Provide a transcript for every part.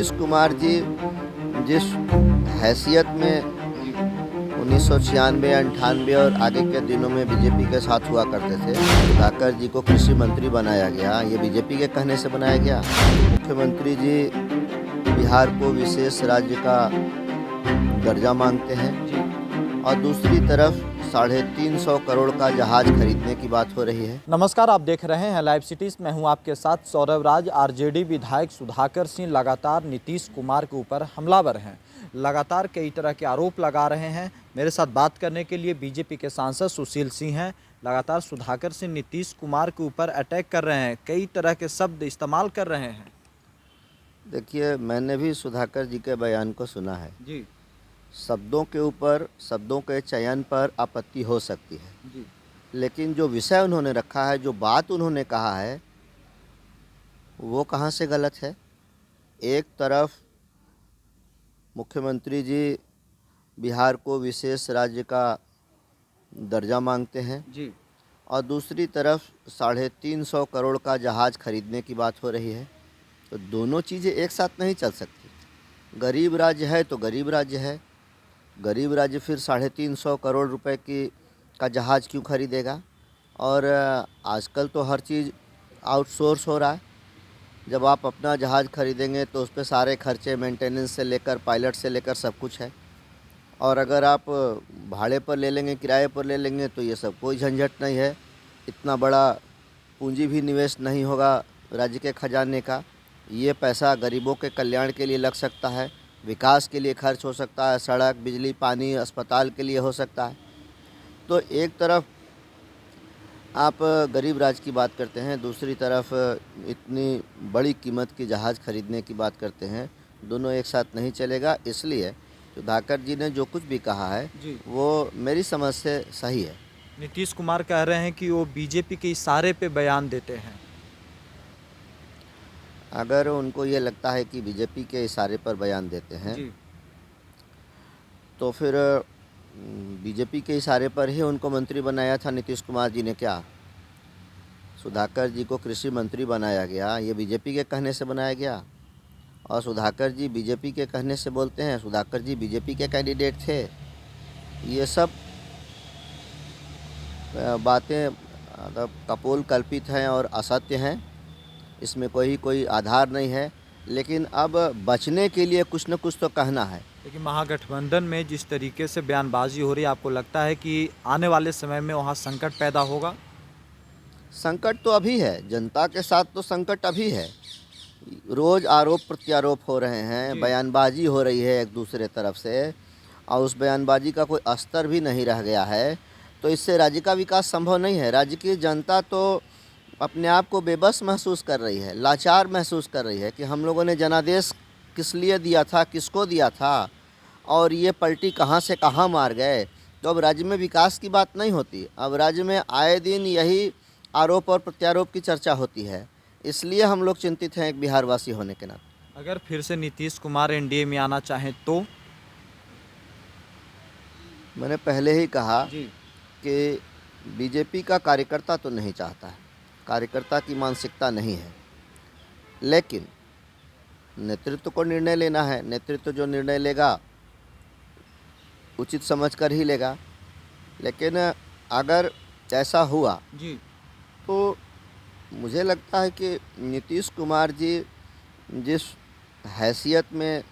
नीतीश कुमार जी जिस हैसियत में 1996, 98 और आगे के दिनों में बीजेपी के साथ हुआ करते थे, सुधाकर जी को कृषि मंत्री बनाया गया। ये बीजेपी के कहने से बनाया गया। मुख्यमंत्री जी बिहार को विशेष राज्य का दर्जा मांगते हैं और दूसरी तरफ 350 करोड़ का जहाज खरीदने की बात हो रही है। नमस्कार, आप देख रहे हैं लाइव सिटीज। मैं हूं आपके साथ सौरभ राज। आरजेडी विधायक सुधाकर सिंह लगातार नीतीश कुमार के ऊपर हमलावर हैं, लगातार कई तरह के आरोप लगा रहे हैं। मेरे साथ बात करने के लिए बीजेपी के सांसद सुशील सिंह हैं। लगातार सुधाकर सिंह नीतीश कुमार के ऊपर अटैक कर रहे हैं, कई तरह के शब्द इस्तेमाल कर रहे हैं। देखिए, मैंने भी सुधाकर जी के बयान को सुना है जी शब्दों के ऊपर, शब्दों के चयन पर आपत्ति हो सकती है जी लेकिन जो विषय उन्होंने रखा है, जो बात उन्होंने कहा है, वो कहाँ से गलत है। एक तरफ मुख्यमंत्री जी बिहार को विशेष राज्य का दर्जा मांगते हैं जी और दूसरी तरफ 350 करोड़ का जहाज़ खरीदने की बात हो रही है। तो दोनों चीज़ें एक साथ नहीं चल सकती। गरीब राज्य है तो गरीब राज्य है, गरीब राज्य फिर 350 करोड़ रुपए का जहाज़ क्यों खरीदेगा। और आजकल तो हर चीज़ आउटसोर्स हो रहा है। जब आप अपना जहाज़ खरीदेंगे तो उस पर सारे खर्चे, मेंटेनेंस से लेकर पायलट से लेकर सब कुछ है। और अगर आप भाड़े पर ले लेंगे, किराए पर ले लेंगे, तो ये सब कोई झंझट नहीं है। इतना बड़ा पूंजी भी निवेश नहीं होगा राज्य के खजाने का। ये पैसा गरीबों के कल्याण के लिए लग सकता है, विकास के लिए खर्च हो सकता है, सड़क, बिजली, पानी, अस्पताल के लिए हो सकता है। तो एक तरफ आप गरीब राज्य की बात करते हैं, दूसरी तरफ इतनी बड़ी कीमत की जहाज़ खरीदने की बात करते हैं। दोनों एक साथ नहीं चलेगा। इसलिए सुधाकर जी ने जो कुछ भी कहा है वो मेरी समझ से सही है। नीतीश कुमार कह रहे हैं कि वो बीजेपी के इशारे पे बयान देते हैं। अगर उनको ये लगता है कि बीजेपी के इशारे पर बयान देते हैं तो फिर बीजेपी के इशारे पर ही उनको मंत्री बनाया था नीतीश कुमार जी ने। क्या सुधाकर जी को कृषि मंत्री बनाया गया, ये बीजेपी के कहने से बनाया गया। और सुधाकर जी बीजेपी के कहने से बोलते हैं, सुधाकर जी बीजेपी के कैंडिडेट थे। ये सब बातें मतलब कपोल कल्पित हैं और असत्य हैं, इसमें कोई आधार नहीं है। लेकिन अब बचने के लिए कुछ न कुछ तो कहना है। लेकिन महागठबंधन में जिस तरीके से बयानबाजी हो रही है, आपको लगता है कि आने वाले समय में वहाँ संकट पैदा होगा? संकट तो अभी है, जनता के साथ तो संकट अभी है। रोज़ आरोप प्रत्यारोप हो रहे हैं, बयानबाजी हो रही है एक दूसरे तरफ से, और उस बयानबाजी का कोई स्तर भी नहीं रह गया है। तो इससे राज्य का विकास संभव नहीं है। राज्य की जनता तो अपने आप को बेबस महसूस कर रही है, लाचार महसूस कर रही है कि हम लोगों ने जनादेश किस लिए दिया था, किसको दिया था, और ये पलटी कहाँ से कहाँ मार गए। तो अब राज्य में विकास की बात नहीं होती, अब राज्य में आए दिन यही आरोप और प्रत्यारोप की चर्चा होती है। इसलिए हम लोग चिंतित हैं एक बिहारवासी होने के नाते। अगर फिर से नीतीश कुमार एनडीए में आना चाहें तो? मैंने पहले ही कहा कि बीजेपी का कार्यकर्ता तो नहीं चाहता है, कार्यकर्ता की मानसिकता नहीं है। लेकिन नेतृत्व को निर्णय लेना है, नेतृत्व जो निर्णय लेगा उचित समझकर ही लेगा। लेकिन अगर ऐसा हुआ तो मुझे लगता है कि नीतीश कुमार जी जिस हैसियत में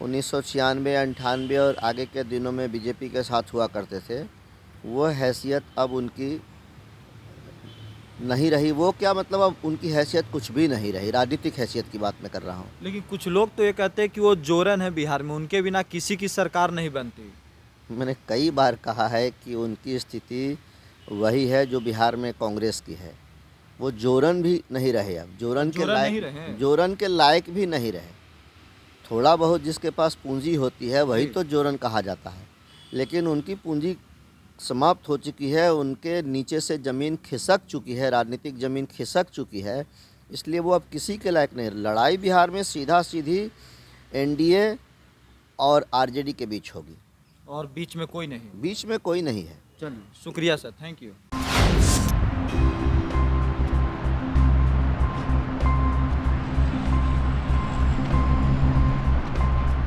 1996, 98 और आगे के दिनों में बीजेपी के साथ हुआ करते थे, वो हैसियत अब उनकी नहीं रही। वो क्या मतलब, अब उनकी हैसियत कुछ भी नहीं रही। राजनीतिक हैसियत की बात मैं कर रहा हूँ। लेकिन कुछ लोग तो ये कहते हैं कि वो जोरन है बिहार में, उनके बिना किसी की सरकार नहीं बनती। मैंने कई बार कहा है कि उनकी स्थिति वही है जो बिहार में कांग्रेस की है। वो जोरन भी नहीं रहे, अब जोरन के लायक भी नहीं रहे। थोड़ा बहुत जिसके पास पूंजी होती है वही तो जोरन कहा जाता है। लेकिन उनकी पूंजी समाप्त हो चुकी है, उनके नीचे से ज़मीन खिसक चुकी है, राजनीतिक ज़मीन खिसक चुकी है। इसलिए वो अब किसी के लायक नहीं। लड़ाई बिहार में सीधा सीधी एनडीए और आरजेडी के बीच होगी, और बीच में कोई नहीं। बीच में कोई नहीं है। चलिए, शुक्रिया सर, थैंक यू।